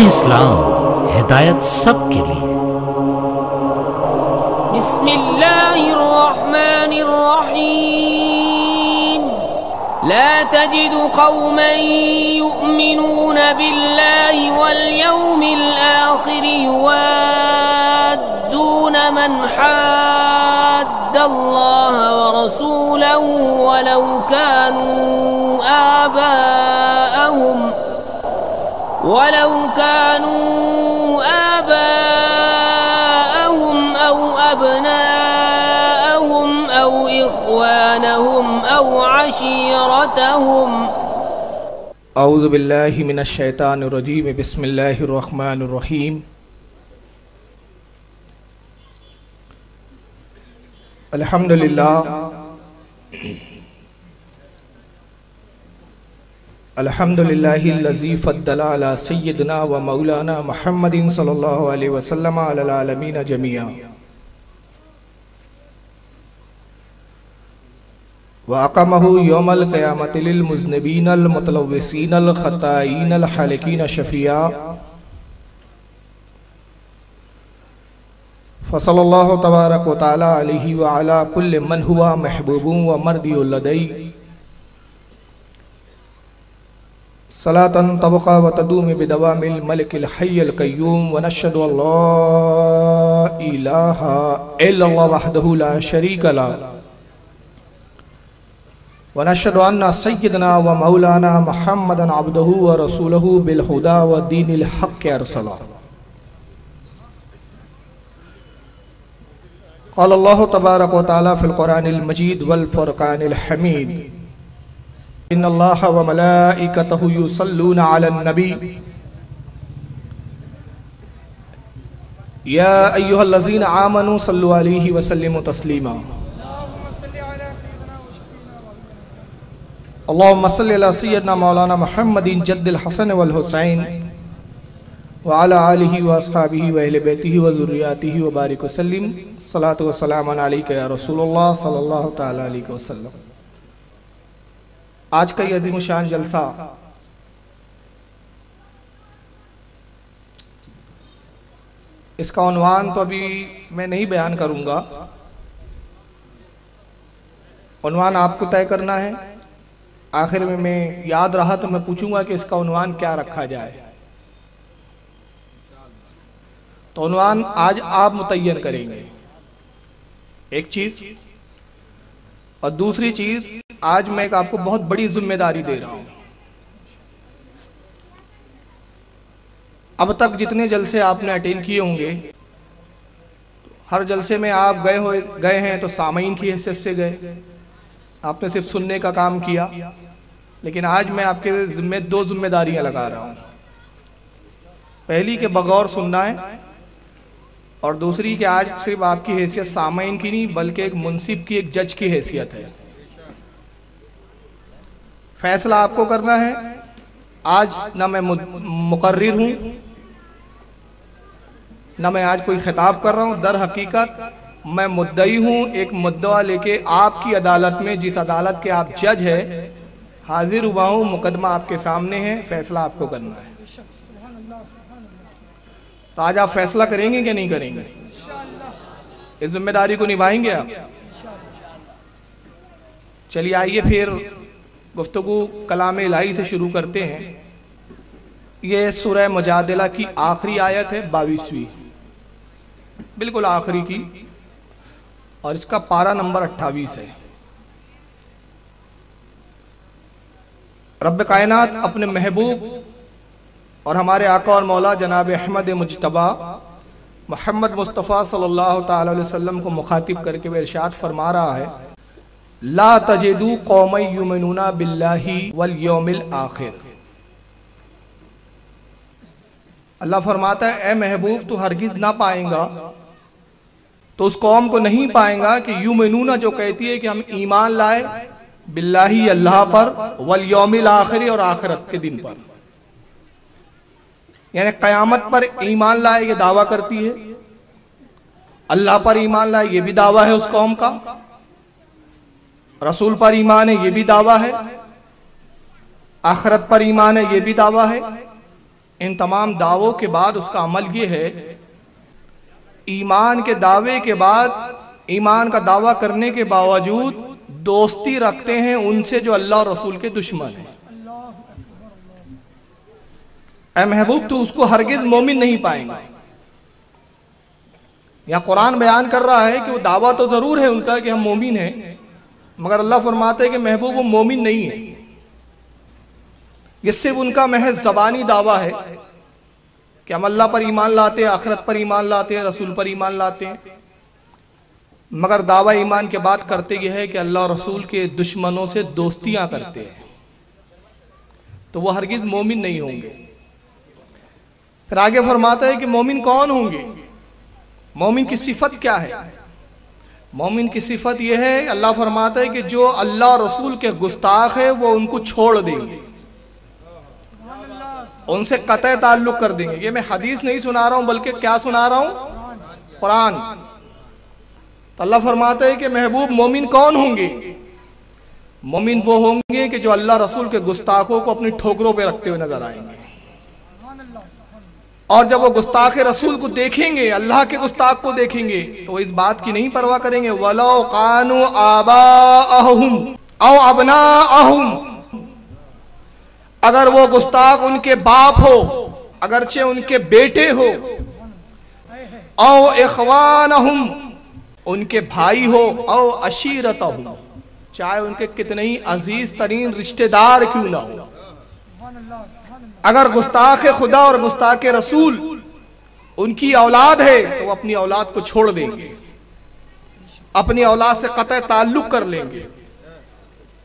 اسلام ہدایت سب کے لیے۔ بسم اللہ الرحمن الرحیم۔ لا تجد قوما يؤمنون بالله واليوم الآخر يوادون من حاد الله ورسوله ولو كانوا آباءهم أو أبناءهم أو إخوانهم أو عشيرتهم۔ اعوذ باللہ من الشیطان الرجیم، بسم اللہ الرحمن الرحیم۔ الحمدللہ الذی فضل علی سیدنا و مولانا محمد صلی اللہ علیہ وسلم علی العالمین جميعا، وَأَقَمَهُ يَوْمَ الْقِيَامَةِ لِلْمُذْنِبِينَ الْمُتَلَوِّثِينَ الْخَطَّائِينَ الْحَالِقِينَ شَفِيعًا، فصلی اللہ تبارک و تعالی علیہ وعلا کل من ہوا محبوب و مردی لدی، صلاة تبقى وتدوم بدوام الملك الحي القيوم، ونشهد ان لا اله الا الله وحده لا شريك له، ونشهد ان سيدنا ومولانا محمدا عبده ورسوله بالهدى ودين الحق ارسله۔ قال الله تبارك وتعالى في القرآن المجيد والفرقان الحميد، ان الله وملائكته يصلون على النبي يا ايها الذين آمنوا صلوا عليه وسلموا تسليما۔ اللهم صل على سيدنا مولانا محمد جد الحسن والحسين وعلى آله واصحابه واهل بيته وذرياته وبارك وسلم، صلاة والسلام عليك يا رسول الله صلی اللہ تعالی علیہ وسلم۔ آج کا یہ عظیم شان جلسہ اس کا عنوان تو ابھی میں نہیں بیان کروں گا، عنوان آپ کو طے کرنا ہے۔ آخر میں یاد رہا تو میں پوچھوں گا کہ اس کا عنوان کیا رکھا جائے، تو عنوان آج آپ متعین کریں گے، ایک چیز۔ اور دوسری چیز، آج میں آپ کو بہت بڑی ذمہ داری دے رہا ہوں۔ اب تک جتنے جلسے آپ نے اٹینڈ کیے ہوں گے، ہر جلسے میں آپ گئے ہیں تو سامعین کی حیثیت سے گئے، آپ نے صرف سننے کا کام کیا، لیکن آج میں آپ کے ذمہ دو ذمہ داریاں لگا رہا ہوں۔ پہلی کہ بغور سننا ہے، اور دوسری کہ آج صرف آپ کی حیثیت سامعین کی نہیں بلکہ ایک منصف کی، ایک جج کی حیثیت ہے۔ فیصلہ آپ کو کرنا ہے۔ آج نہ میں مقرر ہوں، نہ میں آج کوئی خطاب کر رہا ہوں، در حقیقت میں مدعی ہوں، ایک مدعا لے کے آپ کی عدالت میں، جس عدالت کے آپ جج ہے، حاضر ہوا ہوں، مقدمہ آپ کے سامنے ہے، فیصلہ آپ کو کرنا ہے۔ تو آج آپ فیصلہ کریں گے کہ نہیں کریں گے؟ اس ذمہ داری کو نبھائیں گے آپ؟ چلیے آئیے پھر گفتگو کلام الہی سے شروع کرتے ہیں۔ یہ سورہ مجادلہ کی آخری آیت ہے، 22ویں، بالکل آخری کی، اور اس کا پارہ نمبر 28 ہے۔ رب کائنات اپنے محبوب اور ہمارے آقا اور مولا جناب احمد مجتبی محمد مصطفیٰ صلی اللہ تعالی علیہ وسلم کو مخاطب کر کے وہ ارشاد فرما رہا ہے، لا تجدوا قوما یؤمنون باللہ والیوم الآخر۔ اللہ فرماتا ہے اے محبوب تو ہرگز نہ پائیں گا، تو اس قوم کو نہیں پائیں گا کہ یؤمنون جو کہتی ہے کہ ہم ایمان لائے باللہ اللہ پر، والیوم الآخر اور آخرت کے دن پر، یعنی قیامت پر ایمان لائے یہ دعویٰ کرتی ہے، اللہ پر ایمان لائے یہ بھی دعویٰ ہے اس قوم کا، رسول پر ایمان ہے یہ بھی دعویٰ ہے، آخرت پر ایمان ہے یہ بھی دعویٰ ہے، ان تمام دعووں کے بعد اس کا عمل یہ ہے، ایمان کے دعوے کے بعد، ایمان کا دعویٰ کرنے کے باوجود دوستی رکھتے ہیں ان سے جو اللہ اور رسول کے دشمن ہیں۔ اے محبوب تو اس کو ہرگز مومن نہیں پائیں گا۔ یا قرآن بیان کر رہا ہے کہ وہ دعویٰ تو ضرور ہے ان کا کہ ہم مومن ہیں، مگر اللہ فرماتا ہے کہ محبوب وہ مومن نہیں ہے۔ یہ صرف ان کا محض زبانی دعویٰ ہے کہ ہم اللہ پر ایمان لاتے ہیں، آخرت پر ایمان لاتے ہیں، رسول پر ایمان لاتے ہیں، مگر دعویٰ ایمان کے بعد کرتے یہ ہے کہ اللہ اور رسول کے دشمنوں سے دوستیاں کرتے ہیں، تو وہ ہرگز مومن نہیں ہوں گے۔ پھر آگے فرماتا ہے کہ مومن کون ہوں گے، مومن کی صفت کیا ہے؟ مومن کی صفت یہ ہے، اللہ فرماتا ہے کہ جو اللہ اور رسول کے گستاخ ہے وہ ان کو چھوڑ دیں گے، ان سے قطع تعلق کر دیں گے۔ یہ میں حدیث نہیں سنا رہا ہوں بلکہ کیا سنا رہا ہوں؟ قرآن۔ تو اللہ فرماتا ہے کہ محبوب مومن کون ہوں گے؟ مومن وہ ہوں گے کہ جو اللہ رسول کے گستاخوں کو اپنی ٹھوکروں پہ رکھتے ہوئے نظر آئیں گے، اور جب وہ گستاخ رسول کو دیکھیں گے، اللہ کے گستاخ کو دیکھیں گے، تو وہ اس بات کی نہیں پرواہ کریں گے وَلَوْ قَانُوا آبَاءَهُمْ اَوْ أَبْنَاءَهُمْ، اگر وہ گستاخ ان کے باپ ہو، اگرچہ ان کے بیٹے ہو، او اخوانہم، ان کے بھائی ہو، او عشیرتہم، چاہے ان کے کتنے ہی عزیز ترین رشتہ دار کیوں نہ ہو، اگر گستاخ خدا اور گستاخ رسول ان کی اولاد ہے تو وہ اپنی اولاد کو چھوڑ دیں گے، اپنی اولاد سے قطع تعلق کر لیں گے،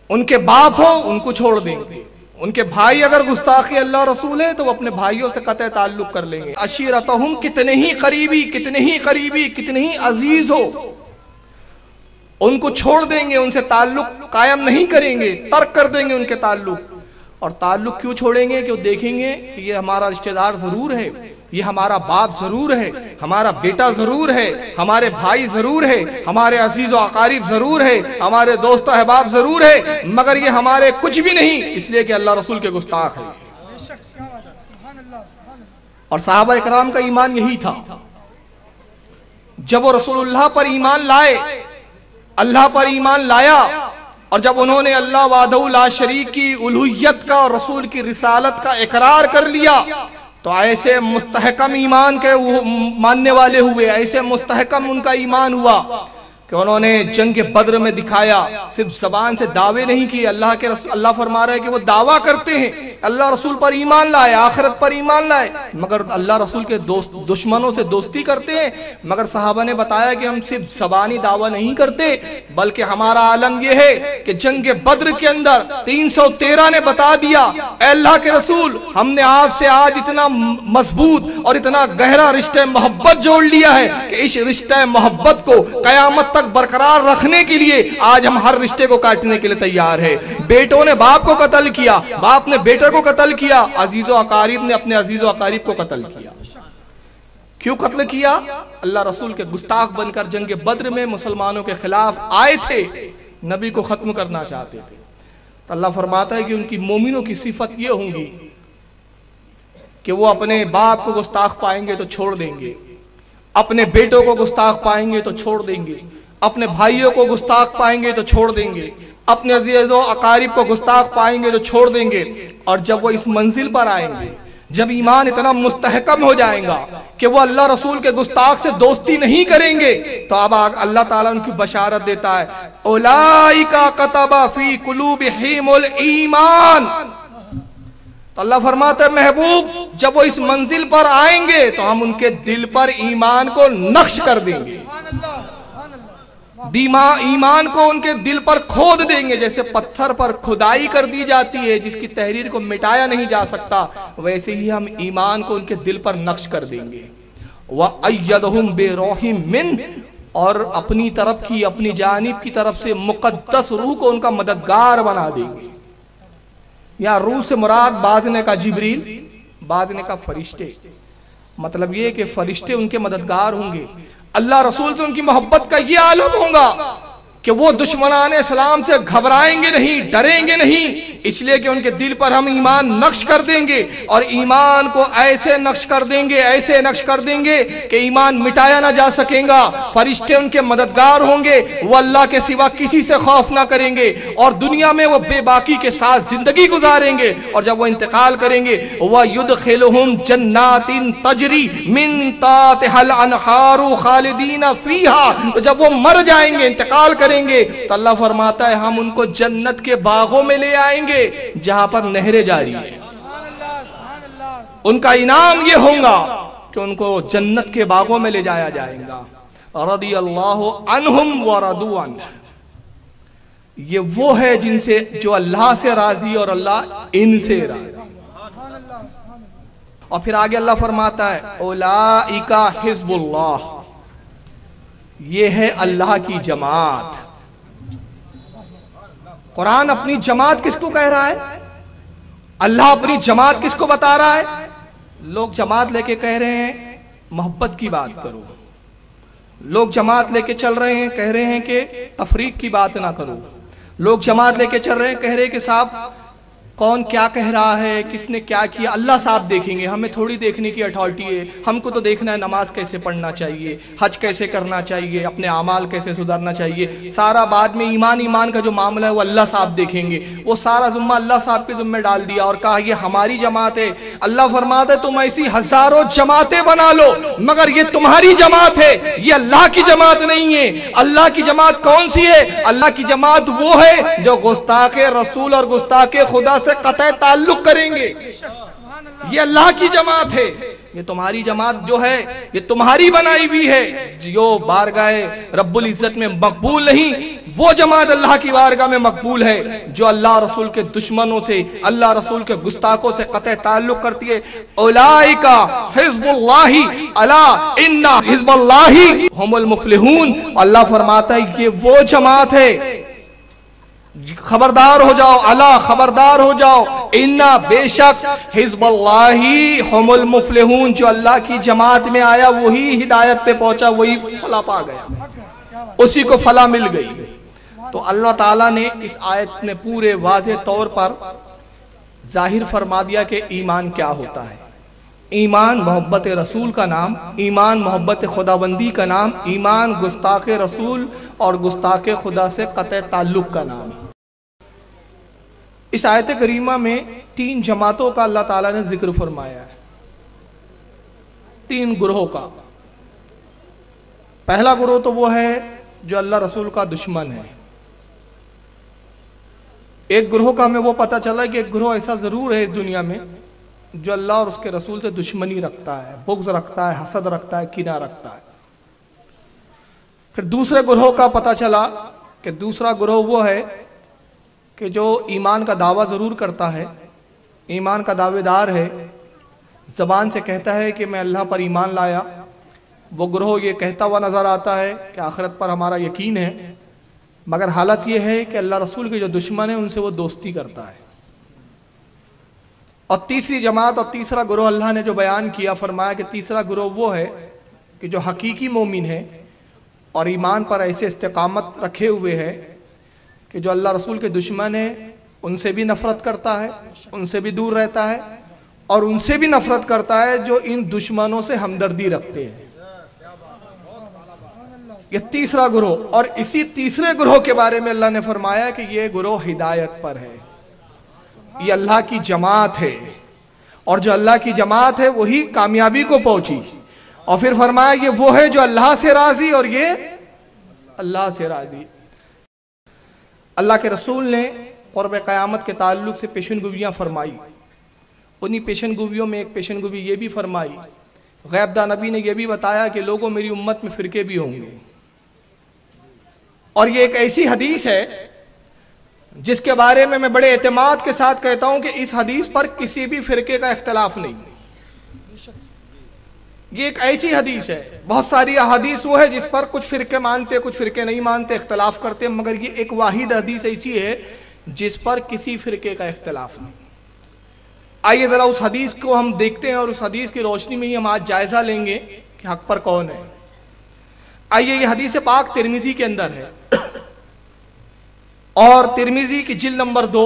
ان کے باپ ہو ان کو چھوڑ دیں گے، ان کے بھائی اگر گستاخی اللہ رسول ہے تو وہ اپنے بھائیوں سے قطع تعلق کر لیں گے۔ عشیرتہم، کتنے ہی قریبی، کتنے ہی قریبی، کتنے ہی عزیز ہو، ان کو چھوڑ دیں گے، ان سے تعلق قائم نہیں کریں گے، ترک کر دیں گے ان کے تعلق۔ اور تعلق کیوں چھوڑیں گے؟ کہ وہ دیکھیں گے کہ یہ ہمارا رشتہ دار ضرور ہے، یہ ہمارا باپ ضرور ہے، ہمارا بیٹا ضرور ہے، ہمارے بھائی ضرور ہے، ہمارے عزیز و اقارب ضرور ہے، ہمارے دوست و احباب ضرور ہے، مگر یہ ہمارے کچھ بھی نہیں، اس لیے کہ اللہ رسول کے گستاخ ہے۔ اور صحابہ اکرام کا ایمان یہی تھا، جب وہ رسول اللہ پر ایمان لائے، اللہ پر ایمان لایا، اور جب انہوں نے اللہ وحدہ لا شریک کی الوہیت کا اور رسول کی رسالت کا اقرار کر لیا، تو ایسے مستحکم ایمان کے ماننے والے ہوئے، ایسے مستحکم ان کا ایمان ہوا کہ انہوں نے جنگ بدر میں دکھایا، صرف زبان سے دعوے نہیں کیے۔ اللہ فرما رہا ہے کہ وہ دعویٰ کرتے ہیں، اللہ رسول پر ایمان لائے، آخرت پر ایمان لائے، مگر اللہ رسول کے دشمنوں سے دوستی کرتے ہیں۔ مگر صحابہ نے بتایا کہ ہم صرف زبانی دعویٰ نہیں کرتے، بلکہ ہمارا عالم یہ ہے کہ جنگ بدر کے اندر 313 نے بتا دیا، اے اللہ کے رسول، ہم نے آپ سے آج اتنا مضبوط اور اتنا گہرا رشتہ محبت جوڑ لیا ہے کہ اس رشتہ محبت کو قیامت تک برقرار رکھنے کے لیے آج ہم ہر رشتے کو کاٹنے کے لیے تیار ہے۔ بیٹوں نے باپ کو قتل کیا، باپ نے بیٹے کو قتل کیا، عزیز و اقارب نے اپنے عزیز و اقارب کو قتل کیا۔ کیوں قتل کیا؟ اللہ رسول کے گستاخ بن کر جنگ بدر میں مسلمانوں کے خلاف آئے تھے، نبی کو ختم کرنا چاہتے تھے۔ تو اللہ فرماتا ہے کہ ان کی مومنوں کی صفت یہ ہوں گی کہ وہ اپنے باپ کو گستاخ پائیں گے تو چھوڑ دیں گے، اپنے بیٹوں کو گستاخ پائیں گے تو چھوڑ دیں گے، اپنے بھائیوں کو گستاخ پائیں گے تو چھوڑ دیں گے، اپنے عزیز و اقارب کو گستاخ پائیں گے تو چھوڑ دیں گے۔ اور جب وہ اس منزل پر آئیں گے، جب ایمان اتنا مستحکم ہو جائیں گا کہ وہ اللہ رسول کے گستاخ سے دوستی نہیں کریں گے، تو اب اللہ تعالیٰ ان کی بشارت دیتا ہے، اولئک کتب فی قلوبہم الایمان۔ تو اللہ فرماتا ہے محبوب جب وہ اس منزل پر آئیں گے تو ہم ان کے دل پر ایمان کو نقش کر دیں گے، ایمان کو ان کے دل پر کھود دیں گے، جیسے پتھر پر کھدائی کر دی جاتی ہے جس کی تحریر کو مٹایا نہیں جا سکتا، ویسے ہی ہم ایمان کو ان کے دل پر نقش کر دیں گے۔ وَأَيَّدَهُمْ بِرُوحٍ مِّنْهُ، اور اپنی طرف کی، اپنی جانب کی طرف سے مقدس روح کو ان کا مددگار بنا دیں گے۔ یہاں روح سے مراد بعض نے کہا جبریل، بعض نے کہا فرشتے، مطلب یہ کہ فرشتے ان کے مددگار ہوں گے۔ اللہ رسول سے ان کی محبت کا یہ عالم ہوگا کہ وہ دشمنان اسلام سے گھبرائیں گے نہیں، ڈریں گے نہیں، اس لیے کہ ان کے دل پر ہم ایمان نقش کر دیں گے، اور ایمان کو ایسے نقش کر دیں گے، ایسے نقش کر دیں گے کہ ایمان مٹایا نہ جا سکے گا۔ فرشتے ان کے مددگار ہوں گے، وہ اللہ کے سوا کسی سے خوف نہ کریں گے، اور دنیا میں وہ بے باکی کے ساتھ زندگی گزاریں گے، اور جب وہ انتقال کریں گے وَيُدْخِلُهُمْ جَنَّاتٍ تَجْرِي مِن تَحْتِهَا الْأَنْهَارُ خَالِدِينَ فِيهَا، تو جب وہ مر جائیں گے، انتقال کریں گے، تو اللہ فرماتا ہے ہم ان کو جنت کے باغوں میں لے آئیں گے جہاں پر نہریں جاری ہیں۔ ان کا انعام یہ ہوگا کہ ان کو جنت کے باغوں میں لے جایا جائے گا۔ رضی اللہ عنہم ورضوا عنہ، یہ وہ ہے جن سے جو اللہ سے راضی اور اللہ ان سے راضی۔ اور پھر آگے اللہ فرماتا ہے اولئک حزب اللہ، یہ ہے اللہ کی جماعت۔ قرآن اپنی جماعت کس کو کہہ رہا ہے؟ اللہ اپنی جماعت کس کو بتا رہا ہے؟ لوگ جماعت لے کے کہہ رہے ہیں محبت کی بات کرو، لوگ جماعت لے کے چل رہے ہیں کہہ رہے ہیں کہ تفریق کی بات نہ کرو، لوگ جماعت لے کے چل رہے ہیں کہہ رہے ہیں کہ صاحب کون کیا کہہ رہا ہے، کس نے کیا کیا اللہ صاحب دیکھیں گے، ہمیں تھوڑی دیکھنے کی اتھارٹی ہے، ہم کو تو دیکھنا ہے نماز کیسے پڑھنا چاہیے، حج کیسے کرنا چاہیے، اپنے اعمال کیسے سدھارنا چاہیے، سارا بعد میں ایمان کا جو معاملہ ہے وہ اللہ صاحب دیکھیں گے۔ وہ سارا ذمہ اللہ صاحب کے ذمہ ڈال دیا اور کہا یہ ہماری جماعت ہے۔ اللہ فرماتا ہے تم ایسی ہزاروں جماعتیں بنا لو مگر یہ تمہاری جماعت ہے، یہ اللہ کی جماعت نہیں ہے۔ اللہ کی جماعت کون سی ہے؟ اللہ کی جماعت وہ ہے جو گستاخ رسول اور گستاخ خدا سے قطع تعلق کریں گے، یہ اللہ کی جماعت ہے۔ یہ تمہاری جماعت جو ہے یہ تمہاری بنائی بھی ہے، جو بارگاہ رب العزت میں مقبول نہیں، وہ جماعت اللہ کی بارگاہ میں مقبول ہے جو اللہ رسول کے دشمنوں سے، اللہ رسول کے گستاخوں سے قطع تعلق کرتی ہے۔ اولئک حزب اللہ الا ان حزب اللہ هم المفلحون، اللہ فرماتا ہے یہ وہ جماعت ہے، خبردار ہو جاؤ، اللہ خبردار ہو جاؤ، انا بے شک حزب اللہ هم المفلحون، جو اللہ کی جماعت میں آیا وہی ہدایت پہ پہنچا، وہی فلاح پا گیا، اسی کو فلاح مل گئی۔ تو اللہ تعالیٰ نے اس آیت میں پورے واضح طور پر ظاہر فرما دیا کہ ایمان کیا ہوتا ہے۔ ایمان محبت رسول کا نام، ایمان محبت خداوندی کا نام، ایمان گستاخ رسول اور گستاخ خدا سے قطع تعلق کا نام۔ اس آیت کریمہ میں 3 جماعتوں کا اللہ تعالیٰ نے ذکر فرمایا ہے، 3 گروہوں کا۔ پہلا گروہ تو وہ ہے جو اللہ رسول کا دشمن ہے۔ ایک گروہ کا ہمیں وہ پتہ چلا کہ ایک گروہ ایسا ضرور ہے اس دنیا میں جو اللہ اور اس کے رسول سے دشمنی رکھتا ہے، بغض رکھتا ہے، حسد رکھتا ہے، کینہ رکھتا ہے۔ پھر دوسرے گروہ کا پتہ چلا کہ دوسرا گروہ وہ ہے کہ جو ایمان کا دعویٰ ضرور کرتا ہے، ایمان کا دعوے دار ہے، زبان سے کہتا ہے کہ میں اللہ پر ایمان لایا، وہ گروہ یہ کہتا ہوا نظر آتا ہے کہ آخرت پر ہمارا یقین ہے، مگر حالت یہ ہے کہ اللہ رسول کے جو دشمن ہیں ان سے وہ دوستی کرتا ہے۔ اور تیسری جماعت اور تیسرا گروہ اللہ نے جو بیان کیا، فرمایا کہ تیسرا گروہ وہ ہے کہ جو حقیقی مومن ہے اور ایمان پر ایسے استقامت رکھے ہوئے ہے کہ جو اللہ رسول کے دشمن ہیں ان سے بھی نفرت کرتا ہے، ان سے بھی دور رہتا ہے، اور ان سے بھی نفرت کرتا ہے جو ان دشمنوں سے ہمدردی رکھتے ہیں۔ یہ تیسرا گروہ، اور اسی تیسرے گروہ کے بارے میں اللہ نے فرمایا کہ یہ گروہ ہدایت پر ہے، یہ اللہ کی جماعت ہے، اور جو اللہ کی جماعت ہے وہی کامیابی کو پہنچی۔ اور پھر فرمایا یہ وہ ہے جو اللہ سے راضی اور یہ اللہ سے راضی۔ اللہ کے رسول نے قرب قیامت کے تعلق سے پیشن گوئیاں فرمائی، انہی پیشن گوئیوں میں ایک پیشن گوئی یہ بھی فرمائی، غیب داں نبی نے یہ بھی بتایا کہ لوگوں میری امت میں فرقے بھی ہوں گے، اور یہ ایک ایسی حدیث ہے جس کے بارے میں میں بڑے اعتماد کے ساتھ کہتا ہوں کہ اس حدیث پر کسی بھی فرقے کا اختلاف نہیں۔ یہ ایک ایسی حدیث ہے، بہت ساری احادیث وہ ہے جس پر کچھ فرقے مانتے کچھ فرقے نہیں مانتے، اختلاف کرتے، مگر یہ ایک واحد حدیث ایسی ہے جس پر کسی فرقے کا اختلاف نہیں۔ آئیے ذرا اس حدیث کو ہم دیکھتے ہیں اور اس حدیث کی روشنی میں ہی ہم آج جائزہ لیں گے کہ حق پر کون ہے۔ آئیے، یہ حدیث پاک ترمذی کے اندر ہے، اور ترمذی کی جلد نمبر 2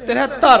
73।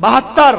72।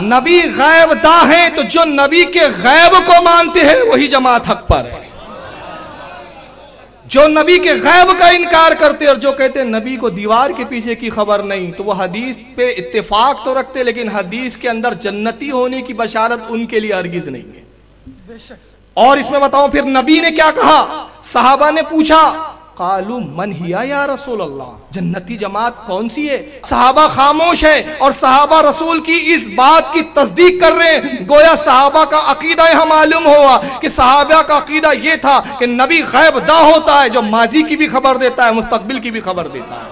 نبی غیب داں ہیں تو جو نبی کے غیب کو مانتے ہیں وہی جماعت حق پر ہے. جو نبی کے غیب کا انکار کرتے اور جو کہتے ہیں نبی کو دیوار کے پیچھے کی خبر نہیں, تو وہ حدیث پہ اتفاق تو رکھتے لیکن حدیث کے اندر جنتی ہونے کی بشارت ان کے لیے ہرگز نہیں ہے. اور اس میں بتاؤں پھر نبی نے کیا کہا. صحابہ نے پوچھا قالوا من ہی یا رسول اللہ, جنتی جماعت کون سی ہے؟ صحابہ خاموش ہے اور صحابہ رسول کی اس بات کی تصدیق کر رہے ہیں. گویا صحابہ کا عقیدہ یہاں معلوم ہوا کہ صحابہ کا عقیدہ یہ تھا کہ نبی غیب داں ہوتا ہے جو ماضی کی بھی خبر دیتا ہے, مستقبل کی بھی خبر دیتا ہے.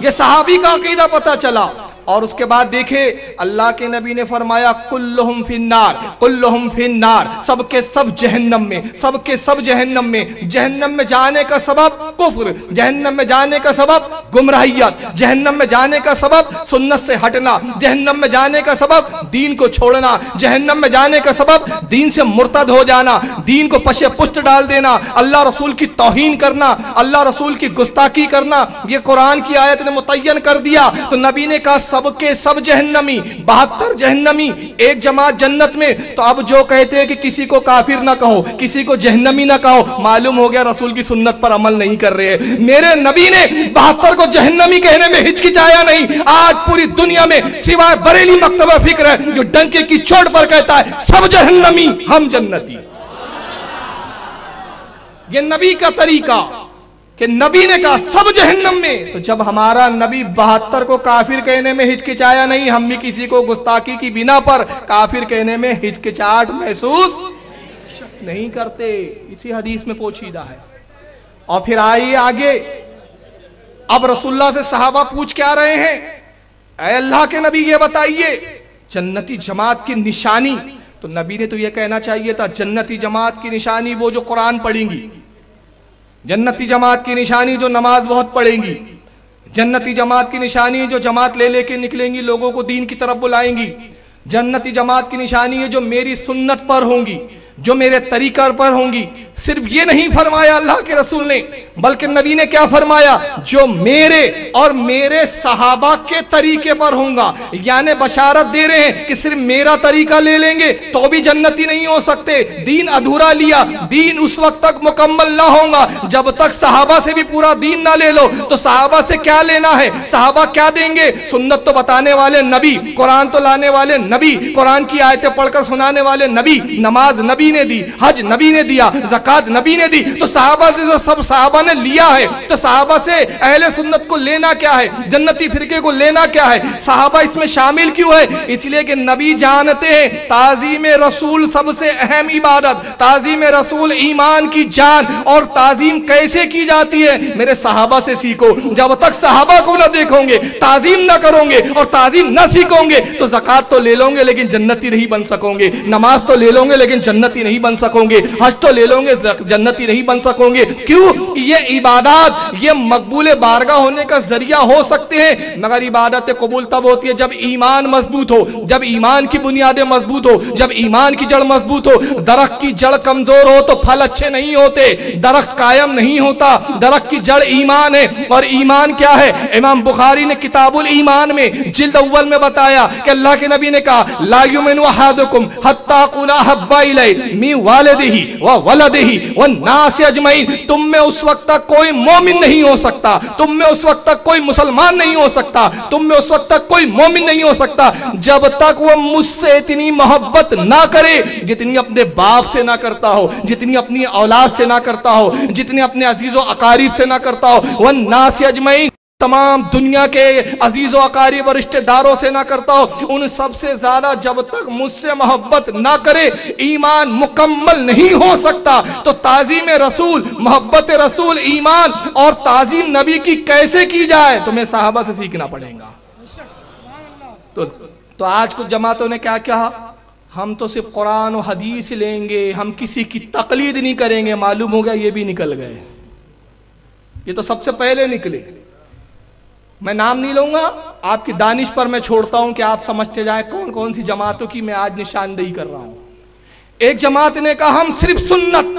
یہ صحابی کا عقیدہ پتہ چلا. اور اس کے بعد دیکھے اللہ کے نبی نے فرمایا کلہم فی النار, کلہم فی النار, سب کے سب جہنم میں, سب کے سب جہنم میں. جہنم میں جانے کا سبب کفر, جہنم میں جانے کا سبب گمراہیت, جہنم میں جانے کا سبب سنت سے ہٹنا, جہنم میں جانے کا سبب دین کو چھوڑنا, جہنم میں جانے کا سبب دین سے مرتد ہو جانا, دین کو پشے پشت ڈال دینا, اللہ رسول کی توہین کرنا, اللہ رسول کی گستاخی کرنا. یہ قرآن کی آیت نے متعین کر دیا. تو نبی نے کہا سب کے سب جہنمی, 72 جہنمی, ایک جماعت جنت میں. تو اب جو کہتے ہیں کہ کسی کو کافر نہ کہو, کسی کو جہنمی نہ کہو, معلوم ہو گیا رسول کی سنت پر عمل نہیں کر رہے. میرے نبی نے 72 کو جہنمی کہنے میں ہچکچایا نہیں. آج پوری دنیا میں سوائے بریلی مکتبہ فکر ہے جو ڈنکے کی چوٹ پر کہتا ہے سب جہنمی ہم جنتی. یہ نبی کا طریقہ کہ نبی نے کہا سب جہنم میں. تو جب ہمارا نبی 72 کو کافر کہنے میں ہچکچایا نہیں, ہم بھی کسی کو گستاخی کی بنا پر کافر کہنے میں ہچکچاہٹ محسوس نہیں کرتے. اسی حدیث میں پوشیدہ ہے. اور پھر آئیے آگے. اب رسول اللہ سے صحابہ پوچھ کیا رہے ہیں, اے اللہ کے نبی یہ بتائیے جنتی جماعت کی نشانی. تو نبی نے تو یہ کہنا چاہیے تھا جنتی جماعت کی نشانی وہ جو قرآن پڑھیں گی, جنتی جماعت کی نشانی جو نماز بہت پڑھیں گی, جنتی جماعت کی نشانی جو جماعت لے لے کے نکلیں گی, لوگوں کو دین کی طرف بلائیں گی. جنتی جماعت کی نشانی ہے جو میری سنت پر ہوں گی, جو میرے طریقہ پر ہوں گی. صرف یہ نہیں فرمایا اللہ کے رسول نے, بلکہ نبی نے کیا فرمایا, جو میرے اور میرے صحابہ کے طریقے پر ہوں گا. یعنی بشارت دے رہے ہیں کہ صرف میرا طریقہ لے لیں گے تو بھی جنتی نہیں ہو سکتے. دین ادھورا لیا, دین اس وقت تک مکمل نہ ہوگا جب تک صحابہ سے بھی پورا دین نہ لے لو. تو صحابہ سے کیا لینا ہے, صحابہ کیا دیں گے, سنت تو بتانے والے نبی, قرآن تو لانے والے نبی, قرآن کی آیتیں پڑھ کر سنانے والے نبی, نماز نبی نے دی, حج نبی نے دیا, زکات نبی نے دی. تو صحابہ سے جو سب صحابہ نے لیا ہے, تو صحابہ سے اہل سنت کو لینا کیا ہے, جنتی فرقے کو لینا کیا ہے. صحابہ اس میں شامل کیوں ہے, اس لیے کہ نبی جانتے ہیں تعظیم رسول سب سے اہم عبادت, تعظیم رسول ایمان کی جان, اور تعظیم کیسے کی جاتی ہے میرے صحابہ سے سیکھو. جب تک صحابہ کو نہ دیکھو گے, تعظیم نہ کرو گے اور تعظیم نہ سیکھو گے تو زکات تو لے لو گے لیکن جنتی نہیں بن سکو گے, نماز تو لے لو گے لیکن جنتی نہیں بن سکو گے, حج تو لے لو گے جنتی نہیں بن سکو گے. کیوں, یہ عبادات یہ مقبول بارگاہ ہونے کا ذریعہ ہو سکتے ہیں, مگر عبادت قبول تب ہوتی ہے جب ایمان مضبوط ہو, جب ایمان کی بنیادیں مضبوط ہو, جب ایمان کی جڑ مضبوط ہو. درخت کی جڑ کمزور ہو تو پھل اچھے نہیں ہوتے, درخت قائم نہیں ہوتا. درخت کی جڑ ایمان ہے, اور ایمان کیا ہے, امام بخاری نے کتاب الایمان میں جلد اول میں بتایا کہ اللہ کے نبی نے کہا لا یؤمن احدکم حتی اکون احب الیہ من والدہ وولدہ والناس اجمعین. تم میں اس وقت تک کوئی مومن نہیں ہو سکتا, تم میں اس وقت تک کوئی مسلمان نہیں ہو سکتا, تم میں اس وقت تک کوئی مومن نہیں ہو سکتا جب تک وہ مجھ سے اتنی محبت نہ کرے جتنی اپنے باپ سے نہ کرتا ہو, جتنی اپنی اولاد سے نہ کرتا ہو, جتنی اپنے عزیز و اقارب سے نہ کرتا ہو. والناس اجمعین, تمام دنیا کے عزیز و اقارب اور رشتہ داروں سے نہ کرتا ہو, ان سب سے زیادہ جب تک مجھ سے محبت نہ کرے ایمان مکمل نہیں ہو سکتا. تو تعظیم رسول, محبت رسول, ایمان اور تعظیم نبی کی کیسے کی جائے تمہیں صحابہ سے سیکھنا پڑے گا. تو آج کچھ جماعتوں نے کیا کہا, ہم تو صرف قرآن و حدیث لیں گے, ہم کسی کی تقلید نہیں کریں گے. معلوم ہو گیا یہ بھی نکل گئے, یہ تو سب سے پہلے نکلے. میں نام نہیں لوں گا, آپ کی دانش پر میں چھوڑتا ہوں کہ آپ سمجھتے جائیں کون کون سی جماعتوں کی میں آج نشاندہی کر رہا ہوں. ایک جماعت نے کہا ہم صرف سنت,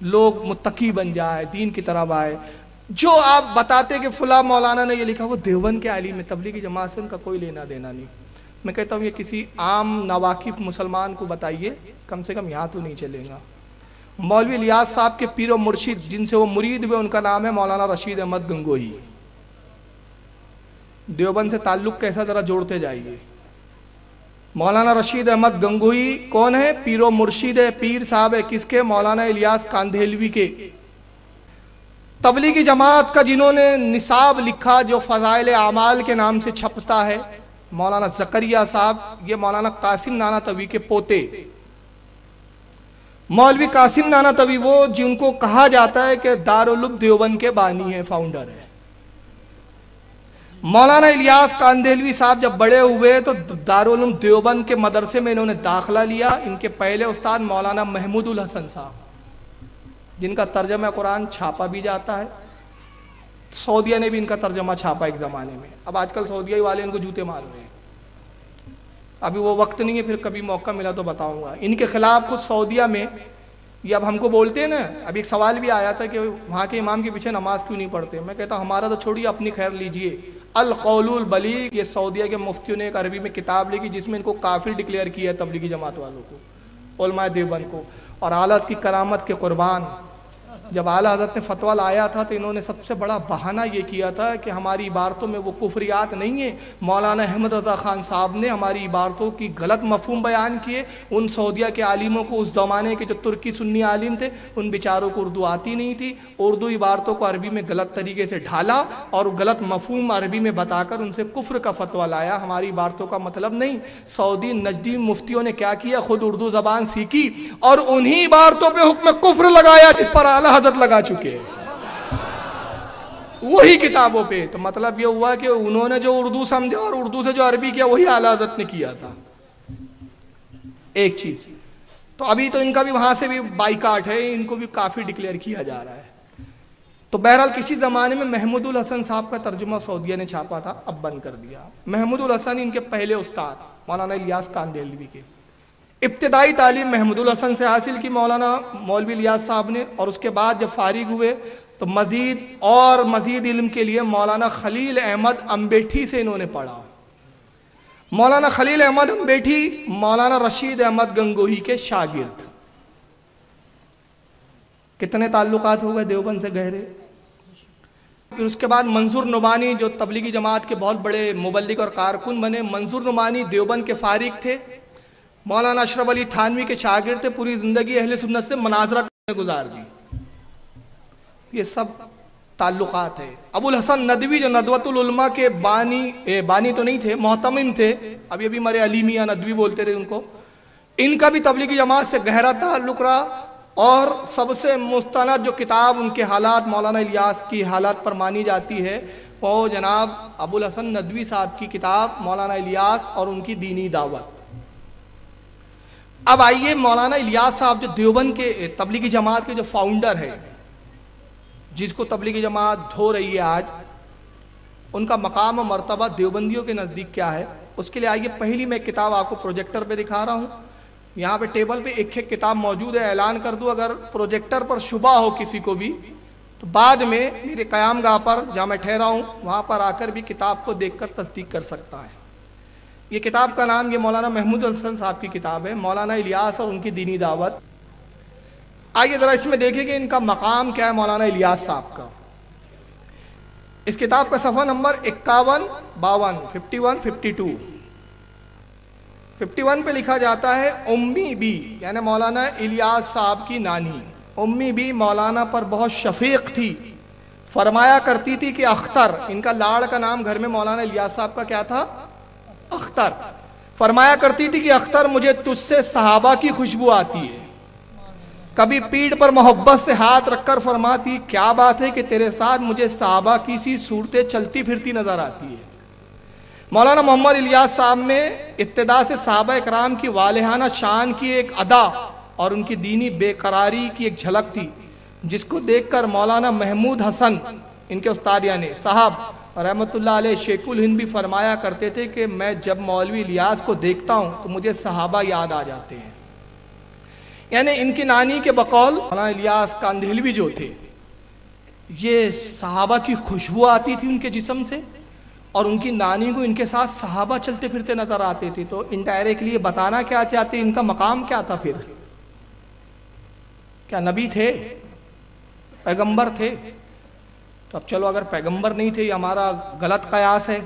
لوگ متقی بن جائے، دین کی طرف آئے. جو آپ بتاتے کہ فلاں مولانا نے یہ لکھا، وہ دیوبند کے عالم ہے، تبلیغی جماعت سے ان کا کوئی لینا دینا نہیں. میں کہتا ہوں یہ کسی عام ناواقف مسلمان کو بتائیے، کم سے کم یہاں تو نہیں چلے گا. مولوی الیاس صاحب کے پیر و مرشد جن سے وہ مرید ہوئے، ان کا نام ہے مولانا رشید احمد گنگوہی. دیوبند سے تعلق کیسا ذرا جوڑتے جائیے. مولانا رشید احمد گنگوہی کون ہے؟ پیر و مرشد ہے. پیر صاحب ہے کس کے؟ مولانا الیاس کاندھیلوی کے. تبلیغی جماعت کا جنہوں نے نصاب لکھا جو فضائل اعمال کے نام سے چھپتا ہے، مولانا زکریا صاحب، یہ مولانا قاسم نانوتوی کے پوتے. مولوی قاسم نانوتوی وہ جن کو کہا جاتا ہے کہ دارالعلوم دیوبند کے بانی ہیں، فاؤنڈر ہے. مولانا الیاس کاندھیلوی صاحب جب بڑے ہوئے تو دارالعلوم دیوبند کے مدرسے میں انہوں نے داخلہ لیا. ان کے پہلے استاد مولانا محمود الحسن صاحب، جن کا ترجمہ قرآن چھاپا بھی جاتا ہے. سعودیہ نے بھی ان کا ترجمہ چھاپا ایک زمانے میں. اب آج کل سعودیہ والے ان کو جوتے مار رہے ہیں. ابھی وہ وقت نہیں ہے، پھر کبھی موقع ملا تو بتاؤں گا. ان کے خلاف کچھ سعودیہ میں یہ اب ہم کو بولتے ہیں نا. ابھی ایک سوال بھی آیا تھا کہ وہاں کے امام کے پیچھے نماز کیوں نہیں پڑھتے. میں کہتا ہوں ہمارا تو چھوڑیے، اپنی خیر لیجئے. القول البلیغ، یہ سعودیہ کے مفتیوں نے ایک عربی میں کتاب لکھی جس میں ان کو کافر ڈکلیئر کیا ہے تبلیغی جماعت والوں کو، علماء دیوبند کو. اور حالت کی کرامت کے قربان، جب اعلیٰ حضرت نے فتویٰ لایا تھا تو انہوں نے سب سے بڑا بہانہ یہ کیا تھا کہ ہماری عبارتوں میں وہ کفریات نہیں ہیں. مولانا احمد رضا خان صاحب نے ہماری عبارتوں کی غلط مفہوم بیان کیے. ان سعودیہ کے عالموں کو، اس زمانے کے جو ترکی سنی عالم تھے، ان بیچاروں کو اردو آتی نہیں تھی. اردو عبارتوں کو عربی میں غلط طریقے سے ڈھالا اور غلط مفہوم عربی میں بتا کر ان سے کفر کا فتویٰ لایا. ہماری عبارتوں کا مطلب نہیں. سعودی نجدی مفتیوں نے کیا کیا؟ خود اردو زبان سیکھی اور انہی عبارتوں پہ حکم کفر لگایا جس پر اعلیٰ حضرت لگا چکے ہیں، وہی کتابوں پہ. تو مطلب یہ ہوا کہ انہوں نے جو اردو سمجھا اور اردو سے جو عربی کیا وہی اعلیٰ حضرت نے کیا تھا. ایک چیز تو ابھی تو ان کا بھی وہاں سے بھی بائیکاٹ ہے، ان کو بھی کافی ڈکلیئر کیا جا رہا ہے. تو بہرحال کسی زمانے میں محمود الحسن صاحب کا ترجمہ سعودیہ نے چھاپا تھا، اب بند کر دیا. محمود الحسن ان کے پہلے استاد مولانا الیاس کاندھیلوی کے. ابتدائی تعلیم محمود الحسن سے حاصل کی مولانا مولوی الیاس صاحب نے، اور اس کے بعد جب فارغ ہوئے تو مزید علم کے لیے مولانا خلیل احمد امبیٹھی سے انہوں نے پڑھا. مولانا خلیل احمد امبیٹھی مولانا رشید احمد گنگوہی کے شاگرد. کتنے تعلقات ہو گئے دیوبند سے گہرے. پھر اس کے بعد منظور نعمانی جو تبلیغی جماعت کے بہت بڑے مبلغ اور کارکن بنے. منظور نعمانی دیوبند کے فارغ تھے، مولانا اشرف علی تھانوی کے شاگرد تھے. پوری زندگی اہل سنت سے مناظرہ کرنے گزار دی. یہ سب تعلقات ہیں. ابو الحسن ندوی جو ندوۃ العلماء کے بانی تو نہیں تھے، محتمم تھے، ابھی ہمارے علیمیہ ندوی بولتے تھے ان کو. ان کا بھی تبلیغی جماعت سے گہرا تعلق رہا. اور سب سے مستند جو کتاب ان کے حالات، مولانا الیاس کی حالات پر مانی جاتی ہے، وہ جناب ابو الحسن ندوی صاحب کی کتاب مولانا الیاس اور ان کی دینی دعوت. اب آئیے مولانا الیاس صاحب جو دیوبند کے تبلیغی جماعت کے جو فاؤنڈر ہے، جس کو تبلیغی جماعت دھو رہی ہے آج، ان کا مقام و مرتبہ دیوبندیوں کے نزدیک کیا ہے، اس کے لیے آئیے پہلی میں کتاب آپ کو پروجیکٹر پہ دکھا رہا ہوں. یہاں پہ ٹیبل پہ ایک ایک کتاب موجود ہے. اعلان کر دوں اگر پروجیکٹر پر شبہ ہو کسی کو بھی تو بعد میں میرے قیام گاہ پر جہاں میں ٹھہرا ہوں وہاں پر آ کر بھی کتاب کو دیکھ کر تصدیق کر سکتا ہے. یہ کتاب کا نام یہ مولانا محمود الحسن صاحب کی کتاب ہے، مولانا الیاس اور ان کی دینی دعوت. آئیے ذرا اس میں دیکھیں کہ ان کا مقام کیا ہے مولانا الیاس صاحب کا. اس کتاب کا صفحہ نمبر 51 52 51 52 51 پہ لکھا جاتا ہے امی بی، یعنی مولانا الیاس صاحب کی نانی. امی بی مولانا پر بہت شفیق تھی، فرمایا کرتی تھی کہ اختر، ان کا لاڑ کا نام گھر میں مولانا الیاس صاحب کا کیا تھا؟ اختر. فرمایا کرتی تھی کہ اختر مجھے تجھ سے صحابہ کی خوشبو آتی ہے. کبھی پیٹھ پر محبت سے ہاتھ رکھ کر فرماتی کیا بات ہے کہ تیرے ساتھ مجھے صحابہ کی سی صورتیں چلتی پھرتی نظر آتی ہے. مولانا محمد الیاس صاحب میں ابتدا سے صحابہ اکرام کی والہانہ شان کی ایک ادا اور ان کی دینی بے قراری کی ایک جھلک تھی، جس کو دیکھ کر مولانا محمود حسن ان کے استاد یعنی صاحب رحمت اللہ علیہ شیخ الہند بھی فرمایا کرتے تھے کہ میں جب مولوی الیاس کو دیکھتا ہوں تو مجھے صحابہ یاد آ جاتے ہیں. یعنی ان کی نانی کے بقول مولانا الیاس کاندھلوی جو تھے، یہ صحابہ کی خوشبو آتی تھی ان کے جسم سے، اور ان کی نانی کو ان کے ساتھ صحابہ چلتے پھرتے نظر آتے تھے. تو انڈائریکٹلی بتانا کیا چاہتے، ان کا مقام کیا تھا؟ پھر کیا نبی تھے، پیغمبر تھے؟ تو اب چلو اگر پیغمبر نہیں تھے، یہ ہمارا غلط قیاس ہے،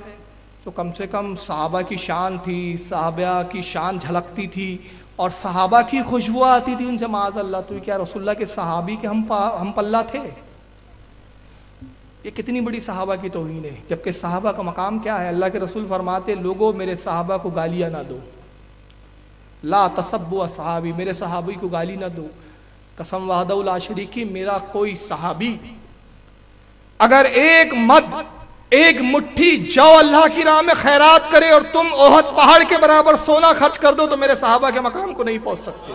تو کم سے کم صحابہ کی شان تھی، صحابہ کی شان جھلکتی تھی اور صحابہ کی خوشبو آتی تھی ان سے معاذ اللہ. تو کیا رسول اللہ کے صحابی کے ہم پلہ تھے؟ یہ کتنی بڑی صحابہ کی توہین ہے. جبکہ صحابہ کا مقام کیا ہے؟ اللہ کے رسول فرماتے لوگوں میرے صحابہ کو گالیاں نہ دو، لا تسبوا اصحابی، میرے صحابی کو گالی نہ دو. قسم وحدہ لا شریک کی، میرا کوئی صحابی اگر ایک مد، ایک مٹھی جو اللہ کی راہ میں خیرات کرے اور تم احد پہاڑ کے برابر سونا خرچ کر دو تو میرے صحابہ کے مقام کو نہیں پہنچ سکتے.